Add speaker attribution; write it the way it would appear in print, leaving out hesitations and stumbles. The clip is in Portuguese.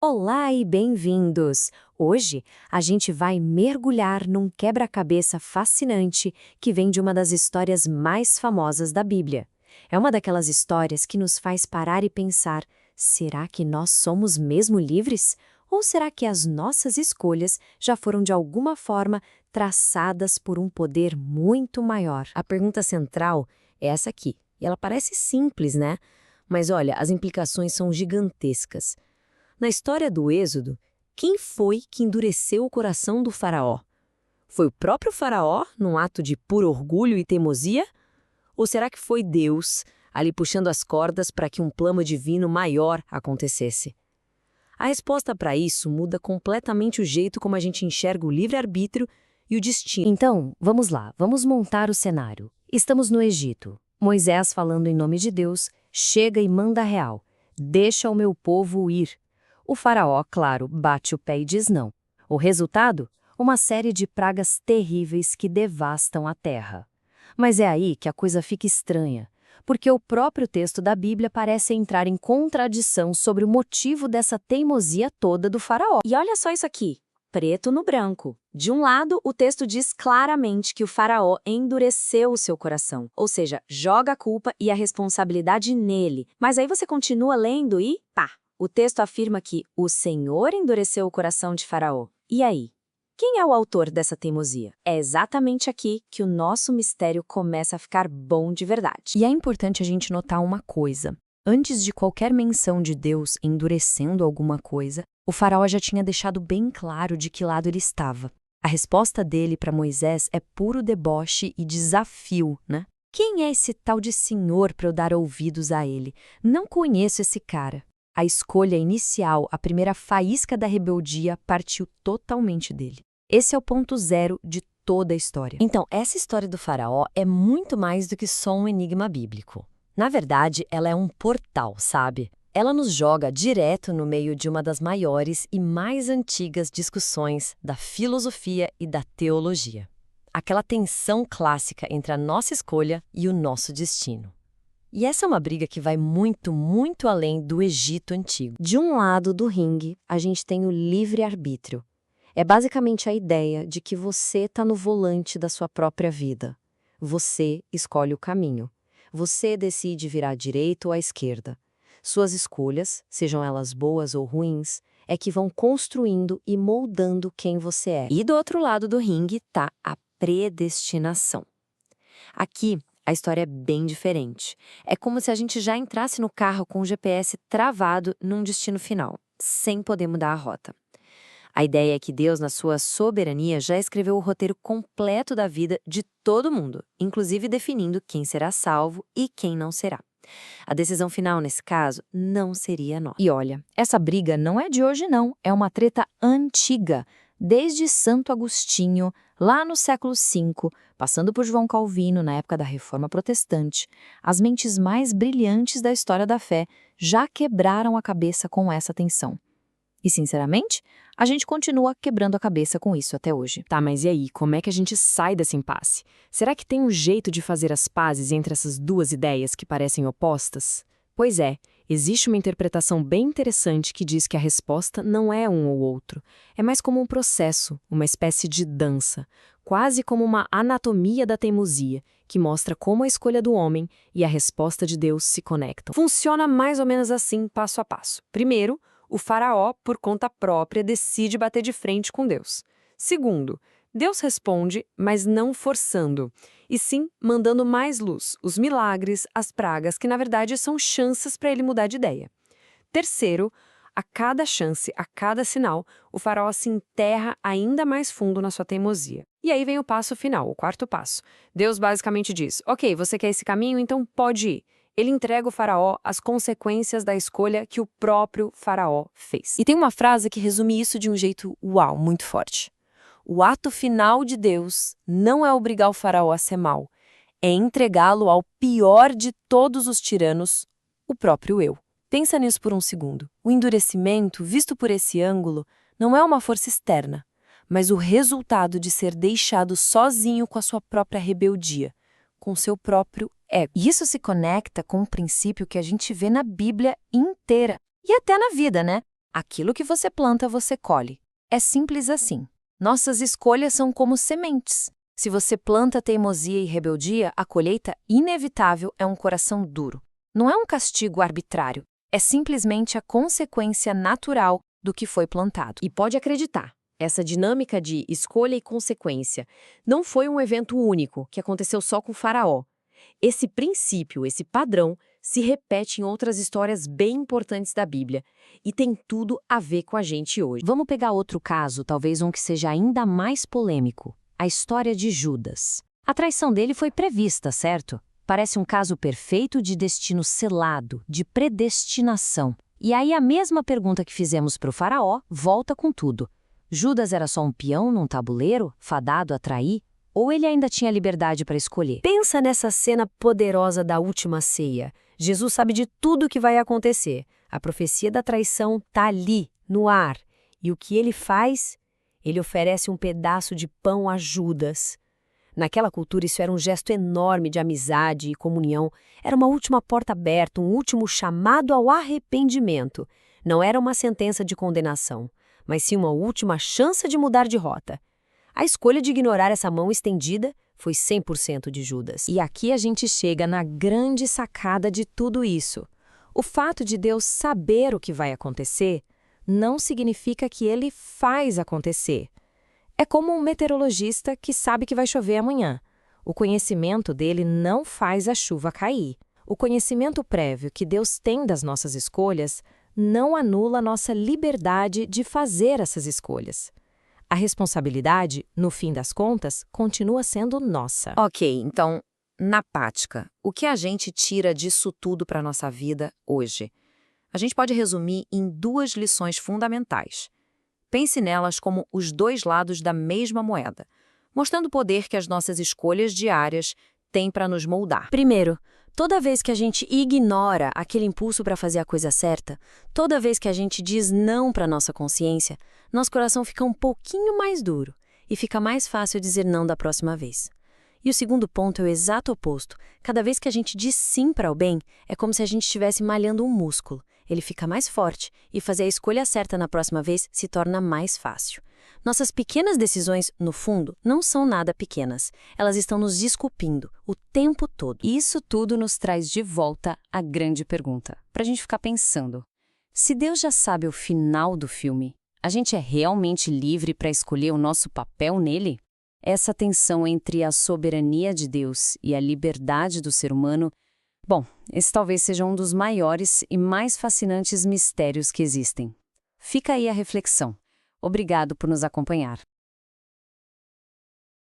Speaker 1: Olá e bem-vindos! Hoje a gente vai mergulhar num quebra-cabeça fascinante que vem de uma das histórias mais famosas da Bíblia. É uma daquelas histórias que nos faz parar e pensar: será que nós somos mesmo livres? Ou será que as nossas escolhas já foram de alguma forma traçadas por um poder muito maior? A pergunta central é essa aqui. E ela parece simples, né? Mas olha, as implicações são gigantescas. Na história do Êxodo, quem foi que endureceu o coração do faraó? Foi o próprio faraó, num ato de puro orgulho e teimosia? Ou será que foi Deus, ali puxando as cordas para que um plano divino maior acontecesse? A resposta para isso muda completamente o jeito como a gente enxerga o livre-arbítrio e o destino. Então, vamos lá, vamos montar o cenário. Estamos no Egito. Moisés, falando em nome de Deus, chega e manda real: deixa o meu povo ir. O faraó, claro, bate o pé e diz não. O resultado? Uma série de pragas terríveis que devastam a terra. Mas é aí que a coisa fica estranha, porque o próprio texto da Bíblia parece entrar em contradição sobre o motivo dessa teimosia toda do faraó.
Speaker 2: E olha só isso aqui, preto no branco. De um lado, o texto diz claramente que o faraó endureceu o seu coração, ou seja, joga a culpa e a responsabilidade nele. Mas aí você continua lendo e, pá, o texto afirma que o Senhor endureceu o coração de Faraó. E aí? Quem é o autor dessa teimosia? É exatamente aqui que o nosso mistério começa a ficar bom de verdade.
Speaker 1: E é importante a gente notar uma coisa. Antes de qualquer menção de Deus endurecendo alguma coisa, o faraó já tinha deixado bem claro de que lado ele estava. A resposta dele para Moisés é puro deboche e desafio, né? Quem é esse tal de senhor para eu dar ouvidos a ele? Não conheço esse cara. A escolha inicial, a primeira faísca da rebeldia, partiu totalmente dele. Esse é o ponto zero de toda a história. Então, essa história do faraó é muito mais do que só um enigma bíblico. Na verdade, ela é um portal, sabe? Ela nos joga direto no meio de uma das maiores e mais antigas discussões da filosofia e da teologia. Aquela tensão clássica entre a nossa escolha e o nosso destino. E essa é uma briga que vai muito, muito além do Egito antigo. De um lado do ringue, a gente tem o livre-arbítrio. É basicamente a ideia de que você está no volante da sua própria vida. Você escolhe o caminho. Você decide virar à direita ou à esquerda. Suas escolhas, sejam elas boas ou ruins, é que vão construindo e moldando quem você é. E do outro lado do ringue está a predestinação. Aqui, a história é bem diferente. É como se a gente já entrasse no carro com o GPS travado num destino final, sem poder mudar a rota. A ideia é que Deus, na sua soberania, já escreveu o roteiro completo da vida de todo mundo, inclusive definindo quem será salvo e quem não será. A decisão final, nesse caso, não seria nossa. E olha, essa briga não é de hoje não, é uma treta antiga, desde Santo Agostinho, lá no século V, passando por João Calvino, na época da Reforma Protestante. As mentes mais brilhantes da história da fé já quebraram a cabeça com essa tensão. E, sinceramente, a gente continua quebrando a cabeça com isso até hoje.
Speaker 3: Tá, mas e aí, como é que a gente sai desse impasse? Será que tem um jeito de fazer as pazes entre essas duas ideias que parecem opostas? Pois é, existe uma interpretação bem interessante que diz que a resposta não é um ou outro. É mais como um processo, uma espécie de dança, quase como uma anatomia da teimosia, que mostra como a escolha do homem e a resposta de Deus se conectam. Funciona mais ou menos assim, passo a passo. Primeiro, o faraó, por conta própria, decide bater de frente com Deus. Segundo, Deus responde, mas não forçando, e sim mandando mais luz, os milagres, as pragas, que na verdade são chances para ele mudar de ideia. Terceiro, a cada chance, a cada sinal, o faraó se enterra ainda mais fundo na sua teimosia. E aí vem o passo final, o quarto passo. Deus basicamente diz: ok, você quer esse caminho, então pode ir. Ele entrega o faraó as consequências da escolha que o próprio faraó fez.
Speaker 1: E tem uma frase que resume isso de um jeito uau, muito forte. O ato final de Deus não é obrigar o faraó a ser mau, é entregá-lo ao pior de todos os tiranos, o próprio eu. Pensa nisso por um segundo. O endurecimento, visto por esse ângulo, não é uma força externa, mas o resultado de ser deixado sozinho com a sua própria rebeldia, com seu próprio ego. E isso se conecta com um princípio que a gente vê na Bíblia inteira, e até na vida, né? Aquilo que você planta, você colhe. É simples assim. Nossas escolhas são como sementes. Se você planta teimosia e rebeldia, a colheita inevitável é um coração duro. Não é um castigo arbitrário, é simplesmente a consequência natural do que foi plantado.
Speaker 2: E pode acreditar, essa dinâmica de escolha e consequência não foi um evento único que aconteceu só com Faraó. Esse princípio, esse padrão, se repete em outras histórias bem importantes da Bíblia e tem tudo a ver com a gente hoje.
Speaker 1: Vamos pegar outro caso, talvez um que seja ainda mais polêmico. A história de Judas. A traição dele foi prevista, certo? Parece um caso perfeito de destino selado, de predestinação. E aí a mesma pergunta que fizemos para o faraó volta com tudo. Judas era só um peão num tabuleiro, fadado a trair? Ou ele ainda tinha liberdade para escolher?
Speaker 2: Pensa nessa cena poderosa da última ceia. Jesus sabe de tudo o que vai acontecer. A profecia da traição está ali, no ar. E o que ele faz? Ele oferece um pedaço de pão a Judas. Naquela cultura, isso era um gesto enorme de amizade e comunhão. Era uma última porta aberta, um último chamado ao arrependimento. Não era uma sentença de condenação, mas sim uma última chance de mudar de rota. A escolha de ignorar essa mão estendida foi 100% de Judas.
Speaker 3: E aqui a gente chega na grande sacada de tudo isso. O fato de Deus saber o que vai acontecer não significa que ele faz acontecer. É como um meteorologista que sabe que vai chover amanhã. O conhecimento dele não faz a chuva cair. O conhecimento prévio que Deus tem das nossas escolhas não anula nossa liberdade de fazer essas escolhas. A responsabilidade, no fim das contas, continua sendo nossa.
Speaker 1: Ok, então, na prática, o que a gente tira disso tudo para a nossa vida hoje? A gente pode resumir em 2 lições fundamentais. Pense nelas como os 2 lados da mesma moeda, mostrando o poder que as nossas escolhas diárias têm para nos moldar.
Speaker 2: Primeiro, toda vez que a gente ignora aquele impulso para fazer a coisa certa, toda vez que a gente diz não para nossa consciência, nosso coração fica um pouquinho mais duro e fica mais fácil dizer não da próxima vez. E o segundo ponto é o exato oposto. Cada vez que a gente diz sim para o bem, é como se a gente estivesse malhando um músculo. Ele fica mais forte e fazer a escolha certa na próxima vez se torna mais fácil. Nossas pequenas decisões, no fundo, não são nada pequenas. Elas estão nos esculpindo o tempo todo.
Speaker 1: E isso tudo nos traz de volta a grande pergunta, para a gente ficar pensando. Se Deus já sabe o final do filme, a gente é realmente livre para escolher o nosso papel nele? Essa tensão entre a soberania de Deus e a liberdade do ser humano, bom, esse talvez seja um dos maiores e mais fascinantes mistérios que existem. Fica aí a reflexão. Obrigado por nos acompanhar.